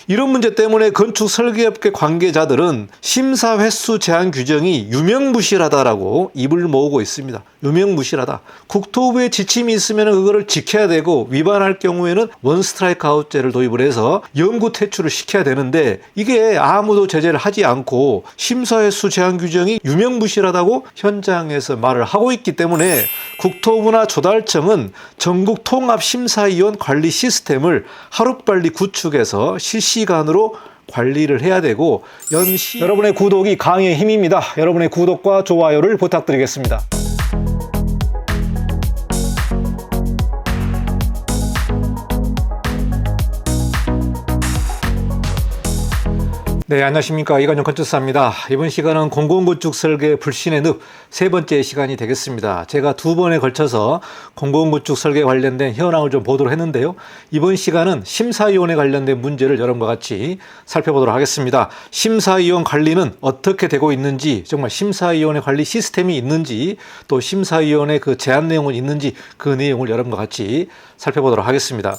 이런 문제 때문에 건축 설계업계 관계자들은 심사 횟수 제한 규정이 유명무실하다라고 입을 모으고 있습니다. 유명무실하다. 국토부의 지침이 있으면 그거를 지켜야 되고 위반할 경우에는 원스트라이크 아웃제를 도입을 해서 영구 퇴출을 시켜야 되는데 이게 아무도 제재를 하지 않고 심사 횟수 제한 규정이 유명무실하다고 현장에서 말을 하고 있기 때문에 국토부나 조달청은 전국 통합심사위원 관리 시스템을 하루빨리 구축해서 실시간으로 관리를 해야 되고 여러분의 구독이 강의 힘입니다. 여러분의 구독과 좋아요를 부탁드리겠습니다. 네, 안녕하십니까. 이관영 건축사입니다. 이번 시간은 공공건축 설계 불신의 늪 세 번째 시간이 되겠습니다. 제가 두 번에 걸쳐서 공공건축 설계 관련된 현황을 좀 보도록 했는데요. 이번 시간은 심사위원회 관련된 문제를 여러분과 같이 살펴보도록 하겠습니다. 심사위원 관리는 어떻게 되고 있는지, 정말 심사위원회 관리 시스템이 있는지, 또 심사위원회 그 제안 내용은 있는지 그 내용을 여러분과 같이 살펴보도록 하겠습니다.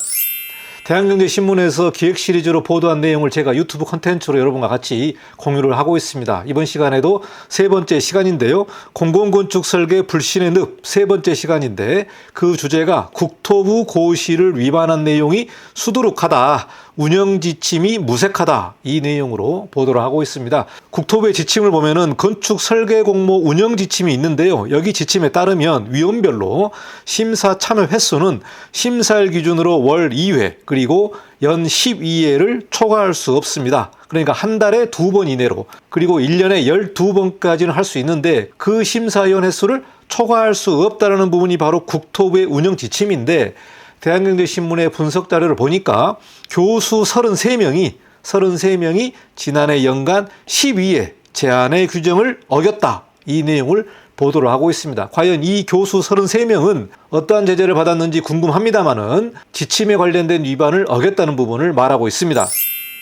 대한경제신문에서 기획 시리즈로 보도한 내용을 제가 유튜브 콘텐츠로 여러분과 같이 공유를 하고 있습니다. 이번 시간에도 세 번째 시간인데요. 공공건축 설계 불신의 늪 세 번째 시간인데 그 주제가 국토부 고시를 위반한 내용이 수두룩하다. 운영 지침이 무색하다. 이 내용으로 보도를 하고 있습니다. 국토부의 지침을 보면은 건축 설계 공모 운영 지침이 있는데요. 여기 지침에 따르면 위원별로 심사 참여 횟수는 심사일 기준으로 월 2회 그리고 연 12회를 초과할 수 없습니다. 그러니까 한 달에 2번 이내로 그리고 1년에 12번까지는 할 수 있는데 그 심사위원 횟수를 초과할 수 없다는 부분이 바로 국토부의 운영 지침인데 대한경제신문의 분석 자료를 보니까 교수 33명이 지난해 연간 12회 제안의 규정을 어겼다. 이 내용을 보도를 하고 있습니다. 과연 이 교수 33명은 어떠한 제재를 받았는지 궁금합니다만은 지침에 관련된 위반을 어겼다는 부분을 말하고 있습니다.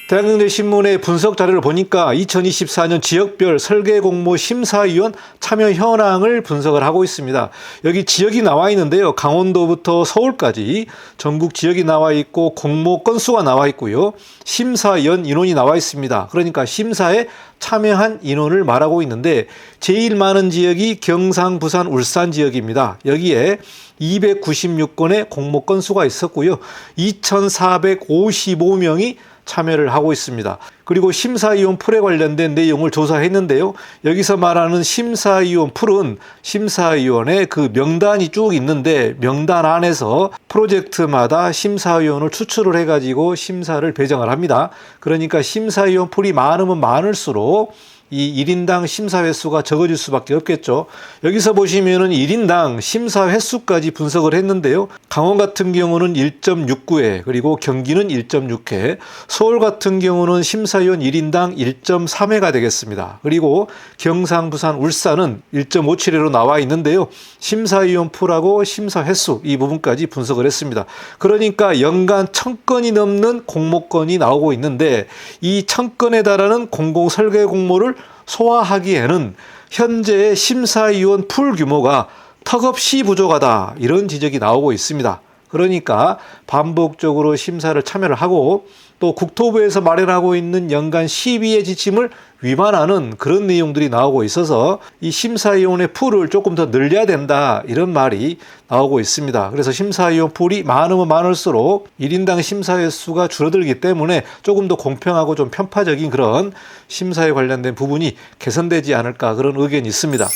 대한경제신문의 분석 자료를 보니까 2024년 지역별 설계공모 심사위원 참여 현황을 분석을 하고 있습니다. 여기 지역이 나와 있는데요. 강원도부터 서울까지 전국 지역이 나와 있고 공모 건수가 나와 있고요. 심사연 인원이 나와 있습니다. 그러니까 심사에 참여한 인원을 말하고 있는데 제일 많은 지역이 경상, 부산, 울산 지역입니다. 여기에 296건의 공모 건수가 있었고요. 2,455명이 참여를 하고 있습니다. 그리고 심사위원 풀에 관련된 내용을 조사했는데요. 여기서 말하는 심사위원 풀은 심사위원의 그 명단이 쭉 있는데 명단 안에서 프로젝트마다 심사위원을 추출을 해가지고 심사를 배정을 합니다. 그러니까 심사위원 풀이 많으면 많을수록 이 1인당 심사 횟수가 적어질 수밖에 없겠죠. 여기서 보시면은 1인당 심사 횟수까지 분석을 했는데요. 강원 같은 경우는 1.69회, 그리고 경기는 1.6회, 서울 같은 경우는 심사위원 1인당 1.3회가 되겠습니다. 그리고 경상, 부산, 울산은 1.57회로 나와 있는데요. 심사위원 풀하고 심사 횟수 이 부분까지 분석을 했습니다. 그러니까 연간 1000건이 넘는 공모건이 나오고 있는데 이 1000건에 달하는 공공설계 공모를 소화하기에는 현재의 심사위원 풀 규모가 턱없이 부족하다. 이런 지적이 나오고 있습니다. 그러니까 반복적으로 심사를 참여를 하고 또 국토부에서 마련하고 있는 연간 12회 지침을 위반하는 그런 내용들이 나오고 있어서 이 심사위원의 풀을 조금 더 늘려야 된다 이런 말이 나오고 있습니다. 그래서 심사위원 풀이 많으면 많을수록 1인당 심사 횟수가 줄어들기 때문에 조금 더 공평하고 좀 편파적인 그런 심사에 관련된 부분이 개선되지 않을까 그런 의견이 있습니다.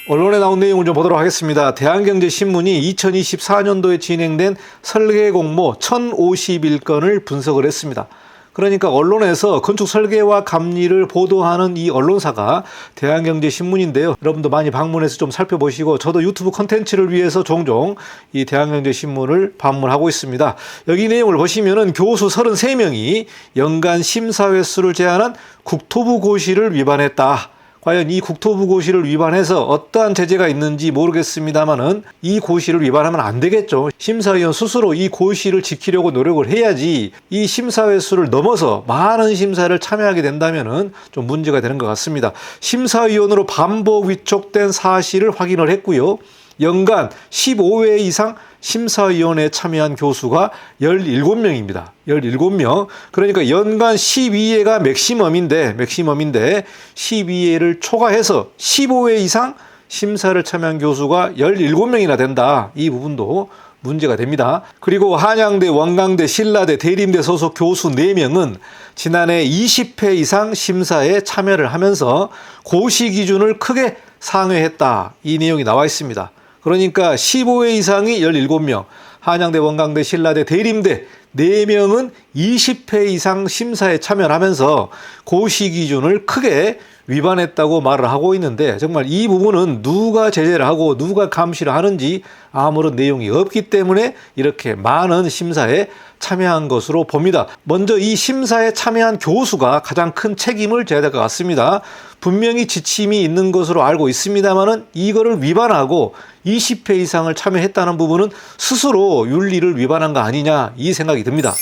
언론에 나온 내용을 좀 보도록 하겠습니다. 대한경제신문이 2024년도에 진행된 설계 공모 1051건을 분석을 했습니다. 그러니까 언론에서 건축 설계와 감리를 보도하는 이 언론사가 대한경제신문인데요. 여러분도 많이 방문해서 좀 살펴보시고 저도 유튜브 콘텐츠를 위해서 종종 이 대한경제신문을 방문하고 있습니다. 여기 내용을 보시면은 교수 33명이 연간 심사 횟수를 제한한 국토부 고시를 위반했다. 과연 이 국토부 고시를 위반해서 어떠한 제재가 있는지 모르겠습니다만은 이 고시를 위반하면 안 되겠죠. 심사위원 스스로 이 고시를 지키려고 노력을 해야지 이 심사 횟수를 넘어서 많은 심사를 참여하게 된다면은 좀 문제가 되는 것 같습니다. 심사위원으로 반복 위촉된 사실을 확인을 했고요. 연간 15회 이상 심사위원회에 참여한 교수가 17명입니다. 17명. 그러니까 연간 12회가 맥시멈인데 12회를 초과해서 15회 이상 심사를 참여한 교수가 17명이나 된다. 이 부분도 문제가 됩니다. 그리고 한양대, 원광대, 신라대, 대림대 소속 교수 4명은 지난해 20회 이상 심사에 참여를 하면서 고시 기준을 크게 상회했다. 이 내용이 나와 있습니다. 그러니까 15회 이상이 17명, 한양대, 원광대, 신라대, 대림대 4명은 20회 이상 심사에 참여를 하면서 고시 기준을 크게 위반했다고 말을 하고 있는데 정말 이 부분은 누가 제재를 하고 누가 감시를 하는지 아무런 내용이 없기 때문에 이렇게 많은 심사에 참여한 것으로 봅니다. 먼저 이 심사에 참여한 교수가 가장 큰 책임을 져야 될 것 같습니다. 분명히 지침이 있는 것으로 알고 있습니다만은 이거를 위반하고 20회 이상을 참여했다는 부분은 스스로 윤리를 위반한 거 아니냐 이 생각이 듭니다.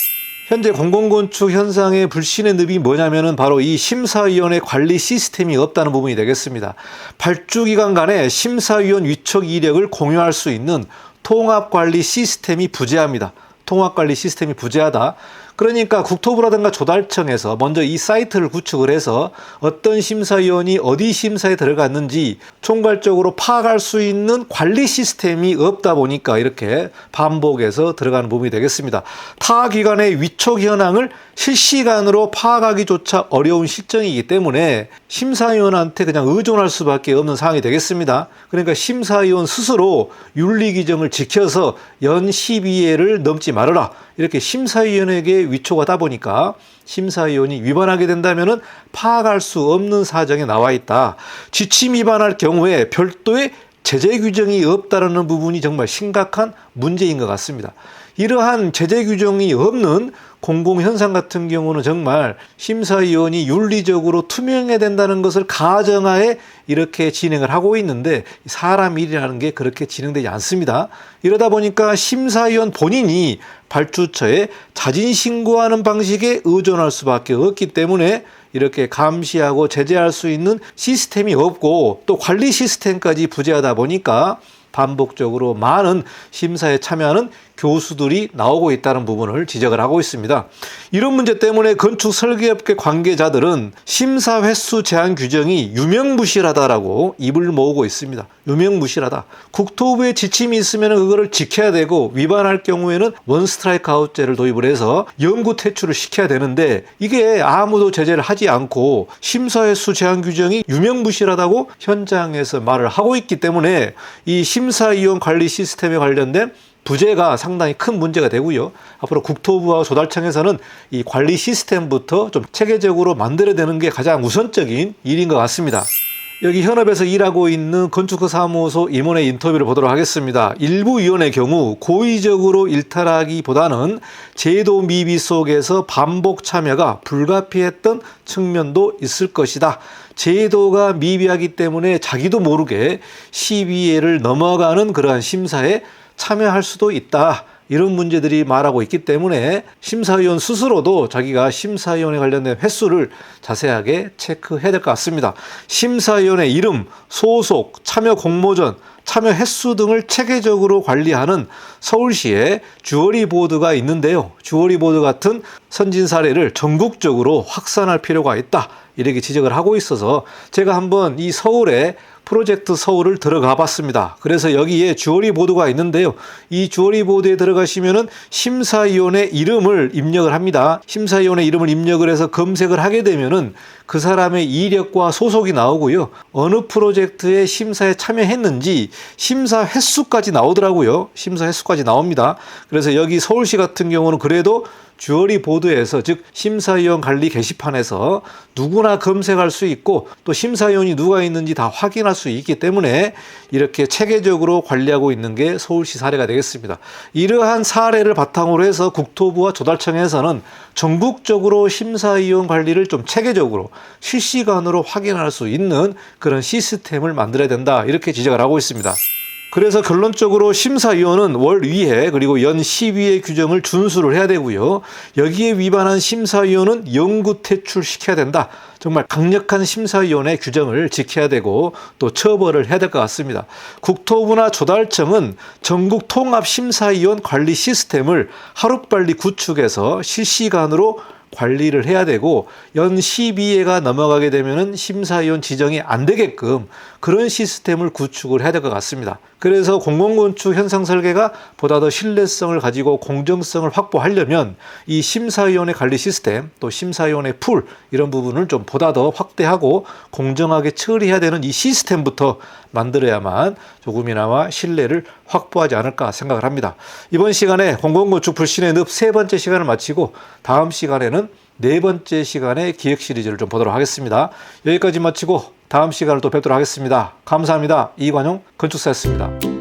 현재 공공건축 현상의 불신의 늪이 뭐냐면은 바로 이 심사위원회 관리 시스템이 없다는 부분이 되겠습니다. 발주기관 간의 심사위원 위촉 이력을 공유할 수 있는 통합관리 시스템이 부재합니다. 통합관리 시스템이 부재하다. 그러니까 국토부라든가 조달청에서 먼저 이 사이트를 구축을 해서 어떤 심사위원이 어디 심사에 들어갔는지 총괄적으로 파악할 수 있는 관리 시스템이 없다 보니까 이렇게 반복해서 들어가는 부분이 되겠습니다. 타 기관의 위촉 현황을 실시간으로 파악하기조차 어려운 실정이기 때문에 심사위원한테 그냥 의존할 수밖에 없는 상황이 되겠습니다. 그러니까 심사위원 스스로 윤리 규정을 지켜서 연 12회를 넘지 말아라. 이렇게 심사위원에게 위촉하다 보니까 심사위원이 위반하게 된다면 파악할 수 없는 사정에 나와 있다. 지침 위반할 경우에 별도의 제재 규정이 없다는 부분이 정말 심각한 문제인 것 같습니다. 이러한 제재 규정이 없는 공공현상 같은 경우는 정말 심사위원이 윤리적으로 투명해야 된다는 것을 가정하에 이렇게 진행을 하고 있는데 사람 일이라는 게 그렇게 진행되지 않습니다. 이러다 보니까 심사위원 본인이 발주처에 자진신고하는 방식에 의존할 수밖에 없기 때문에 이렇게 감시하고 제재할 수 있는 시스템이 없고 또 관리 시스템까지 부재하다 보니까 반복적으로 많은 심사에 참여하는 교수들이 나오고 있다는 부분을 지적을 하고 있습니다. 이런 문제 때문에 건축 설계업계 관계자들은 심사 횟수 제한 규정이 유명무실하다라고 입을 모으고 있습니다. 유명무실하다. 국토부의 지침이 있으면 그거를 지켜야 되고 위반할 경우에는 원스트라이크 아웃제를 도입을 해서 영구 퇴출을 시켜야 되는데 이게 아무도 제재를 하지 않고 심사 횟수 제한 규정이 유명무실하다고 현장에서 말을 하고 있기 때문에 이 심사위원 관리 시스템에 관련된 부재가 상당히 큰 문제가 되고요. 앞으로 국토부와 조달청에서는 이 관리 시스템부터 좀 체계적으로 만들어야 되는 게 가장 우선적인 일인 것 같습니다. 여기 현업에서 일하고 있는 건축사무소 임원의 인터뷰를 보도록 하겠습니다. 일부 위원의 경우 고의적으로 일탈하기보다는 제도 미비 속에서 반복 참여가 불가피했던 측면도 있을 것이다. 제도가 미비하기 때문에 자기도 모르게 12회를 넘어가는 그러한 심사에 참여할 수도 있다. 이런 문제들이 말하고 있기 때문에 심사위원 스스로도 자기가 심사위원에 관련된 횟수를 자세하게 체크해야 될 것 같습니다. 심사위원의 이름, 소속, 참여 공모전, 참여 횟수 등을 체계적으로 관리하는 서울시의 주어리 보드가 있는데요. 주어리 보드 같은 선진 사례를 전국적으로 확산할 필요가 있다. 이렇게 지적을 하고 있어서 제가 한번 이 서울에 프로젝트 서울을 들어가 봤습니다. 그래서 여기에 주어리 보드가 있는데요. 이 주어리 보드에 들어가시면은 심사위원의 이름을 입력을 합니다. 심사위원의 이름을 입력을 해서 검색을 하게 되면은 그 사람의 이력과 소속이 나오고요. 어느 프로젝트에 심사에 참여했는지 심사 횟수까지 나오더라고요. 심사 횟수까지 나옵니다. 그래서 여기 서울시 같은 경우는 그래도 주어리 보드에서 즉 심사위원 관리 게시판에서 누구나 검색할 수 있고 또 심사위원이 누가 있는지 다 확인할 수 있기 때문에 이렇게 체계적으로 관리하고 있는 게 서울시 사례가 되겠습니다. 이러한 사례를 바탕으로 해서 국토부와 조달청에서는 전국적으로 심사위원 관리를 좀 체계적으로 실시간으로 확인할 수 있는 그런 시스템을 만들어야 된다. 이렇게 지적을 하고 있습니다. 그래서 결론적으로 심사위원은 월위에 그리고 연시위의 규정을 준수를 해야 되고요. 여기에 위반한 심사위원은 영구 퇴출시켜야 된다. 정말 강력한 심사위원회 규정을 지켜야 되고 또 처벌을 해야 될 것 같습니다. 국토부나 조달청은 전국 통합심사위원 관리 시스템을 하루빨리 구축해서 실시간으로 관리를 해야 되고 연시비회가 넘어가게 되면은 심사위원 지정이 안 되게끔 그런 시스템을 구축을 해야 될 것 같습니다. 그래서 공공건축 현상 설계가 보다 더 신뢰성을 가지고 공정성을 확보하려면 이 심사위원회 관리 시스템 또 심사위원회 풀 이런 부분을 좀 보다 더 확대하고 공정하게 처리해야 되는 이 시스템부터 만들어야만 조금이나마 신뢰를 확보하지 않을까 생각을 합니다. 이번 시간에 공공건축 불신의 늪 세 번째 시간을 마치고 다음 시간에는 네 번째 시간의 기획 시리즈를 좀 보도록 하겠습니다. 여기까지 마치고 다음 시간을 또 뵙도록 하겠습니다. 감사합니다. 이관용 건축사였습니다.